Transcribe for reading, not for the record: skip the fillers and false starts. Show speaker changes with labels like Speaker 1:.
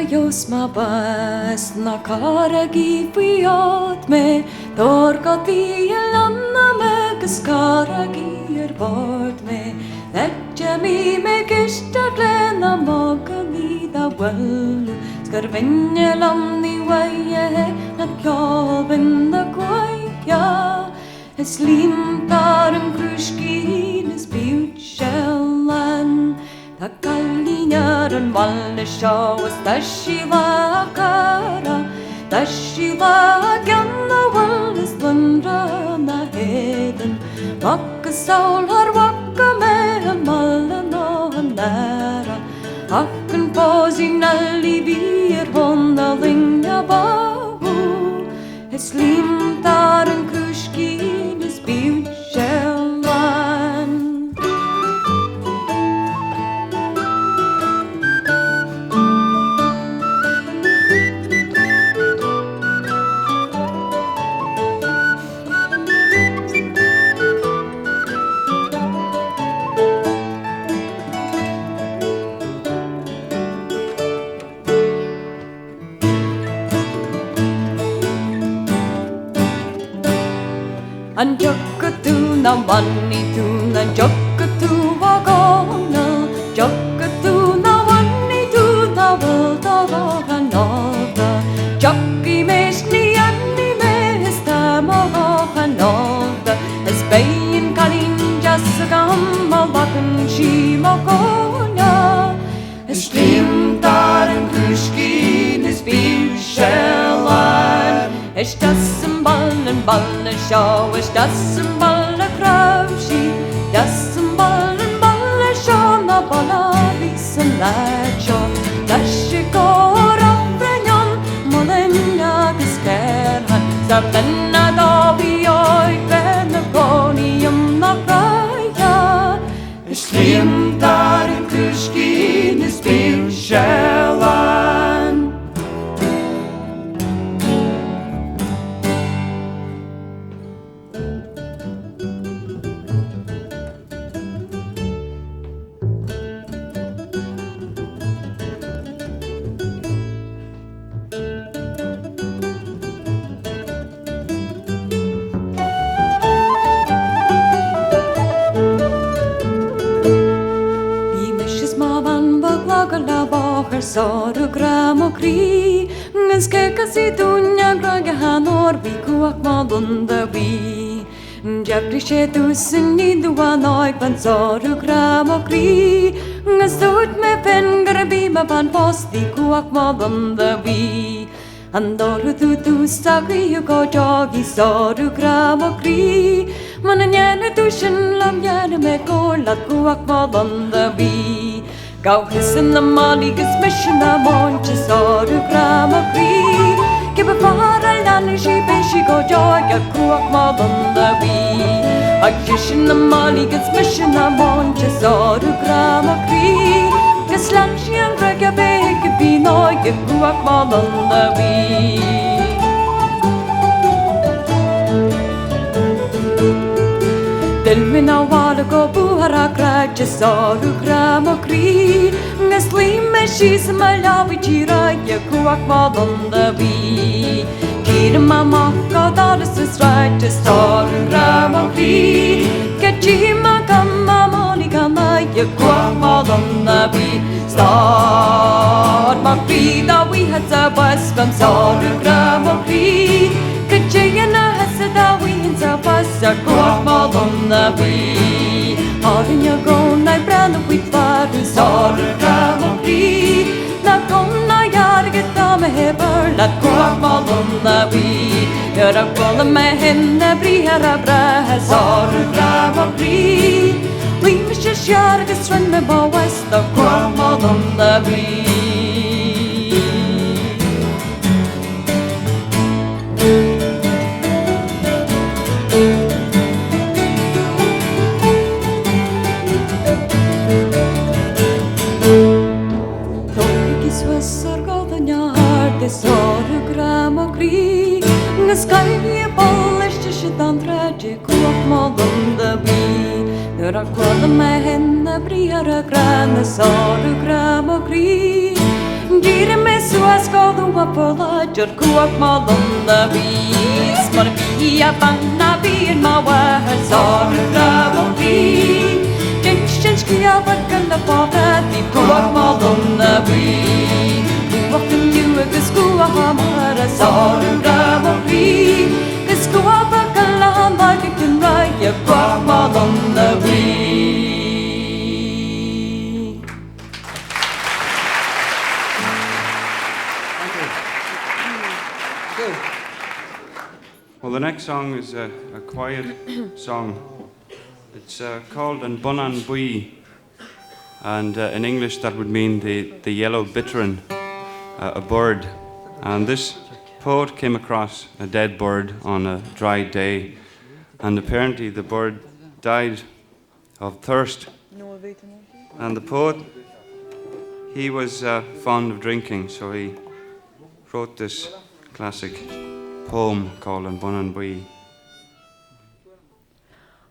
Speaker 1: jos ma bas na karagi fiat me torkati lanna me karagi bort me Letjami me kista glena magani da well Skarvenja lamni waje na kjolben da kvaja Es limtaren kruskines bjutskällan Takallinjaren valle sjås tashiva kara Tashiva gjanna valles lundrana heden Vakka saul har vakka med mallen och nära Hakken på sin alibier honna linja bahu Es limtaren kruskines bjutskällan An jokkatu na vanni tuna jokkatu vagona jokkatu na vanni tuna volta vaganova jokki mesni anni mesta mohanova es bayin kalin jasagam malbakan shimokona es limtaren kushkin es bjuskelan Es das im Ballen Schau, es das im Ballen Krausi, das im Ballen Schau, na Balla wissen Lätscho, das ich ora Brenjon, Molenja geskerhan, Sablenna da wie euch, wenn Konium na Kraja, es stimmt da in Kuschkin, es Bjuskelan. Soru gram och kri Ngen skekas I dunja graga hanor vi kuak malunda vi Jabri she tusen I dua noik ban soru gram och kri Ngen stut me fengar bima ban posti kuak malunda vi Andoru tu sakri yuko jogi soru gram och kri Manen jene tusen lam jene me kolat kuak malunda vi Gau hissen na maliges mission na monche soru grama kri Kibbe fara lani shibe shigo joga kuak malunda vi Ag hissin na maliges mission na monche soru grama kri Keslan shian rega beke binoige kuak malunda vi Delmina wala go buhara kraja soru grama kri Neslim me shis malawi chiraya kuak malunda vi Kirma makka dalis raja soru grama kri Kachima kama monika naya kuak malunda vi Start makri da we had sa bas kam soru grama kri Kachayana hasada we hinsa basa kuak malunda vi Harin jag går när bränn och skitvarden Soru grama kri Na konna jarget av med heberlat kuak malunda vi Göra kolla med henne brihara brähe Soru grama kri Limisches jarget strand med bawesta kuak malunda vi Soru grama kri Ngaskai ballish shitan tragic kuak malunda vi Göra kolla med henne brihara grana Soru grama kri Gire me ma pola jor kuak ma londa bis ma bi a banna bi ma wa sar gramo bi Jenshens kia vakan la pata di kuak ma londa bi Kuakin du a skua ha mara sar gramo bi skua vakan la ma kin right ya kuak ma londa bi
Speaker 2: Well, the next song is a quiet song. It's called An Bunan Bui, and in English that would mean the yellow bitterin, a bird. And this poet came across a dead bird on a dry day, and apparently the bird died of thirst. And the poet, he was fond of drinking, so he wrote this classic poem called An Bunan Bui.